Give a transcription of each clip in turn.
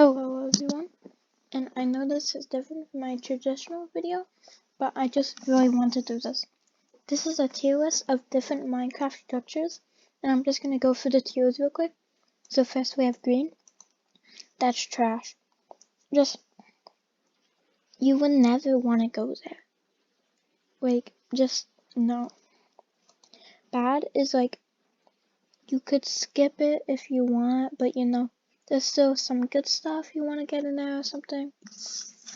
Hello everyone, and I know this is different from my traditional video, but I just really want to do this. This is a tier list of different Minecraft structures, and I'm just going to go through the tiers real quick. So first we have green. That's trash. You would never want to go there. No. Bad is you could skip it if you want, but there's still some good stuff you want to get in there or something.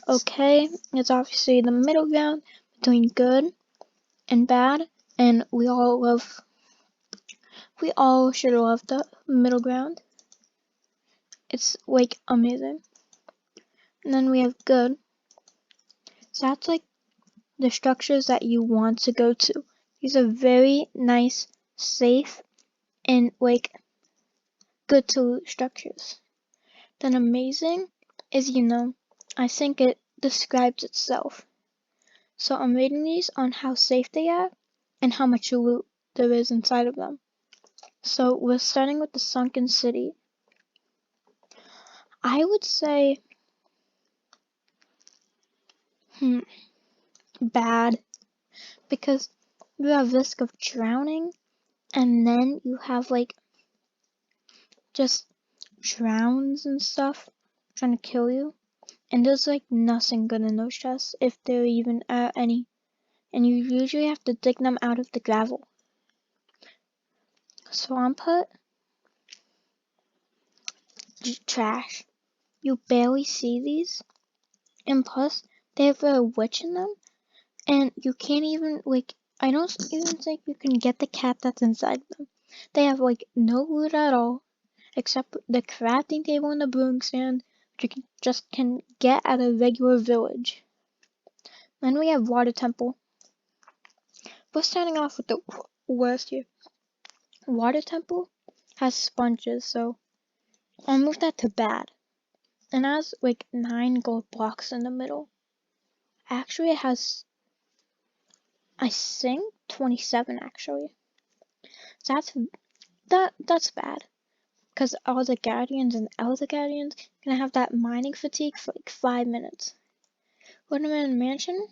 Okay, it's obviously the middle ground between good and bad, and we all should love the middle ground. It's amazing. And then we have good. So that's the structures that you want to go to. These are very nice, safe, and good to loot structures. Then amazing is I think it describes itself. So I'm rating these on how safe they are and how much loot there is inside of them. So we're starting with the Sunken City. I would say bad, because you have risk of drowning, and then you have just drowns and stuff trying to kill you, and there's nothing good in those chests if there even are any, and you usually have to dig them out of the gravel. So I'm put trash. You barely see these, and plus they have a witch in them, and you can't even I don't even think you can get the cat that's inside them. They have no loot at all, except the crafting table and the brewing stand, which you can get at a regular village. Then we have water temple. We're starting off with the worst here. Water temple has sponges, so I'll move that to bad. And it has 9 gold blocks in the middle. Actually, it has, I think, 27 actually. So that's bad, because all the guardians and elder guardians gonna have that mining fatigue for 5 minutes. Ornamented mansion,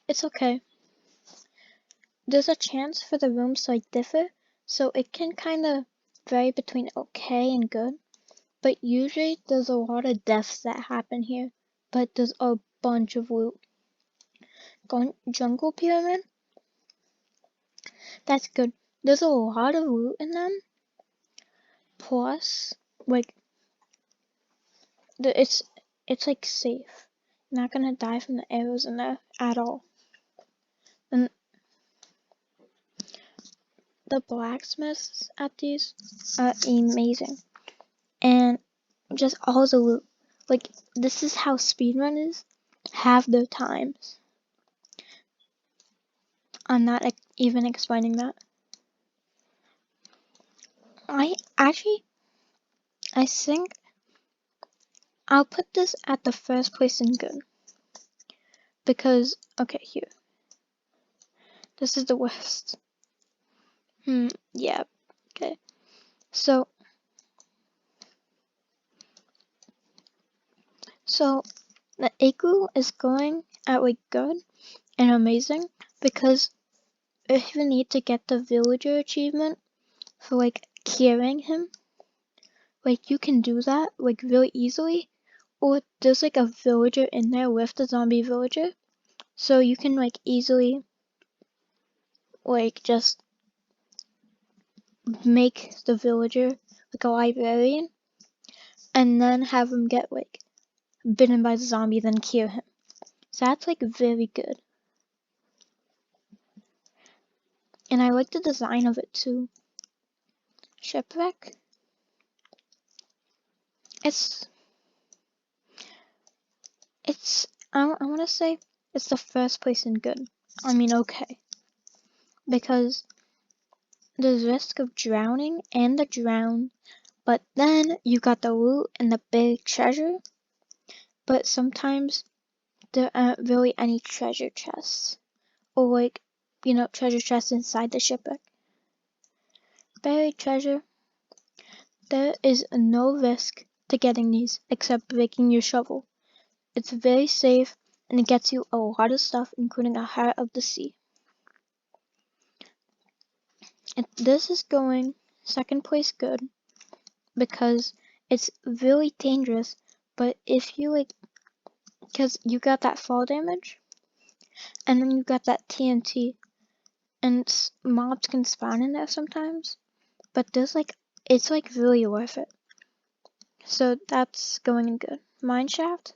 it's okay. There's a chance for the rooms to differ, so it can kinda vary between okay and good. But usually there's a lot of deaths that happen here, but there's a bunch of loot. Jungle pyramid, that's good. There's a lot of loot in them. Plus, it's safe. You're not gonna die from the arrows in there at all. And the blacksmiths at these are amazing. And just all the loot. This is how speedrunners have their times. I'm not even explaining that. I think I'll put this at the first place in good. Because, okay, here. This is the worst. Yeah, okay. So the igloo is going at good and amazing, because if you need to get the villager achievement for curing him, you can do that really easily, or there's a villager in there with the zombie villager, so you can easily just make the villager a librarian, and then have him get bitten by the zombie, then cure him. So that's very good. And I like the design of it too. Shipwreck. I want to say it's the first place in good. I mean, okay. Because there's risk of drowning and the drown, but then you got the loot and the big treasure. But sometimes there aren't really any treasure chests, or treasure chests inside the shipwreck. Buried treasure. There is no risk to getting these except breaking your shovel. It's very safe and it gets you a lot of stuff, including a heart of the sea. This is going second place good because it's really dangerous, but if you because you got that fall damage and then you got that TNT and mobs can spawn in there sometimes, but this it's really worth it. So that's going in good. Mineshaft,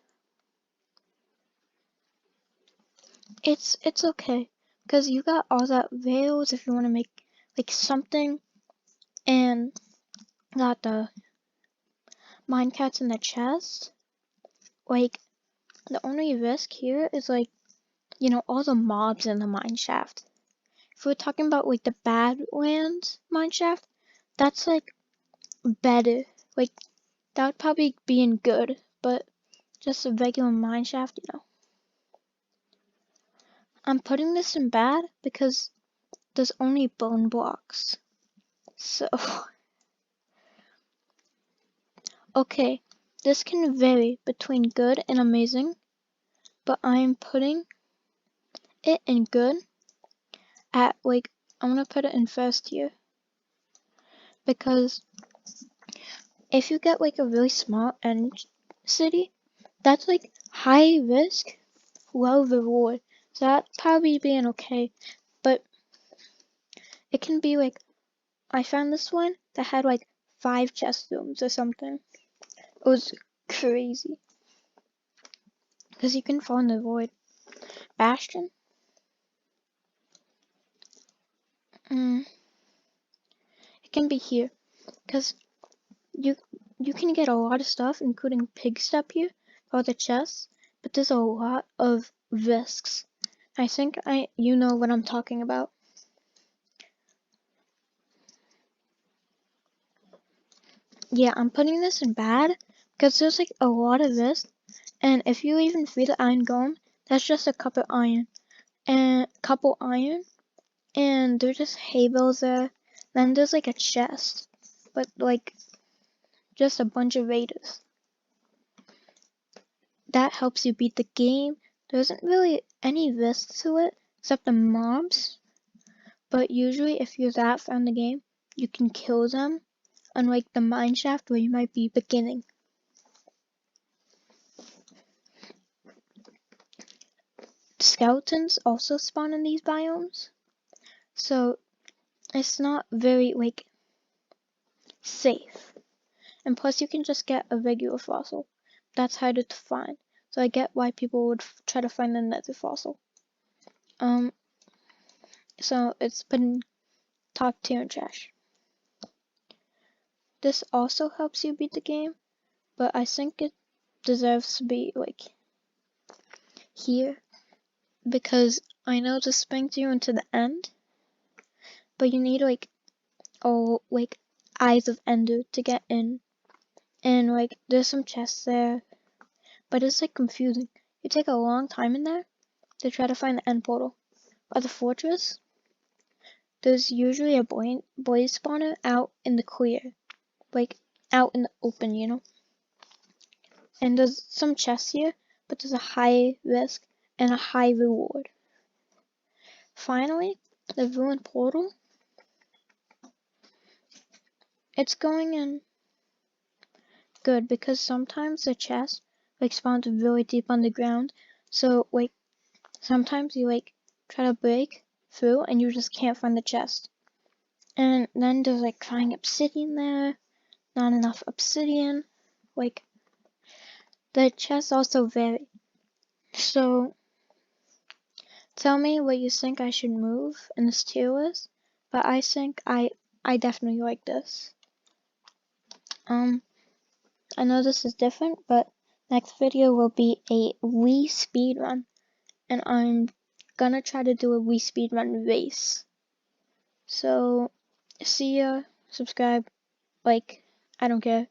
it's okay because you got all that rails if you want to make something, and got the minecats in the chest. The only risk here is all the mobs in the mineshaft. If we're talking about the Badlands mineshaft, that's better. That would probably be in good, but just a regular mineshaft, I'm putting this in bad because there's only bone blocks. So, okay, this can vary between good and amazing, but I'm putting it in good at I'm gonna put it in first tier because if you get a really small end city, that's high risk, low reward. So that probably being okay, but it can be I found this one that had 5 chest rooms or something. It was crazy because you can fall in the void. Bastion. It can be here because you can get a lot of stuff, including pig step here for the chests, but there's a lot of risks. I think you know what I'm talking about. Yeah, I'm putting this in bad because there's a lot of this, and if you even feed the iron golem, that's just a couple iron, and there's just hay bales there. Then there's a chest, but just a bunch of raiders. That helps you beat the game. There isn't really any risk to it except the mobs, but usually if you're that far in the game, you can kill them, unlike the mineshaft where you might be beginning. Skeletons also spawn in these biomes, so it's not very safe. And plus you can just get a regular fossil. That's harder to find. So I get why people would try to find the nether fossil. So it's put in top tier in trash. This also helps you beat the game, but I think it deserves to be here because I know this brings you into the end, but you need Eyes of Ender to get in, and there's some chests there, but it's confusing. You take a long time in there to try to find the end portal. By the fortress, there's usually a blaze spawner out in the clear, out in the open, And there's some chests here, but there's a high risk and a high reward. Finally, the ruined portal. It's going in good because sometimes the chest spawns really deep underground. So sometimes you try to break through and you just can't find the chest. And then there's crying obsidian there, not enough obsidian. The chests also vary. So tell me what you think I should move in this tier list, but I think I definitely like this. I know this is different, but next video will be a Wii speedrun, and I'm gonna try to do a Wii speedrun race. So, see ya, subscribe, I don't care.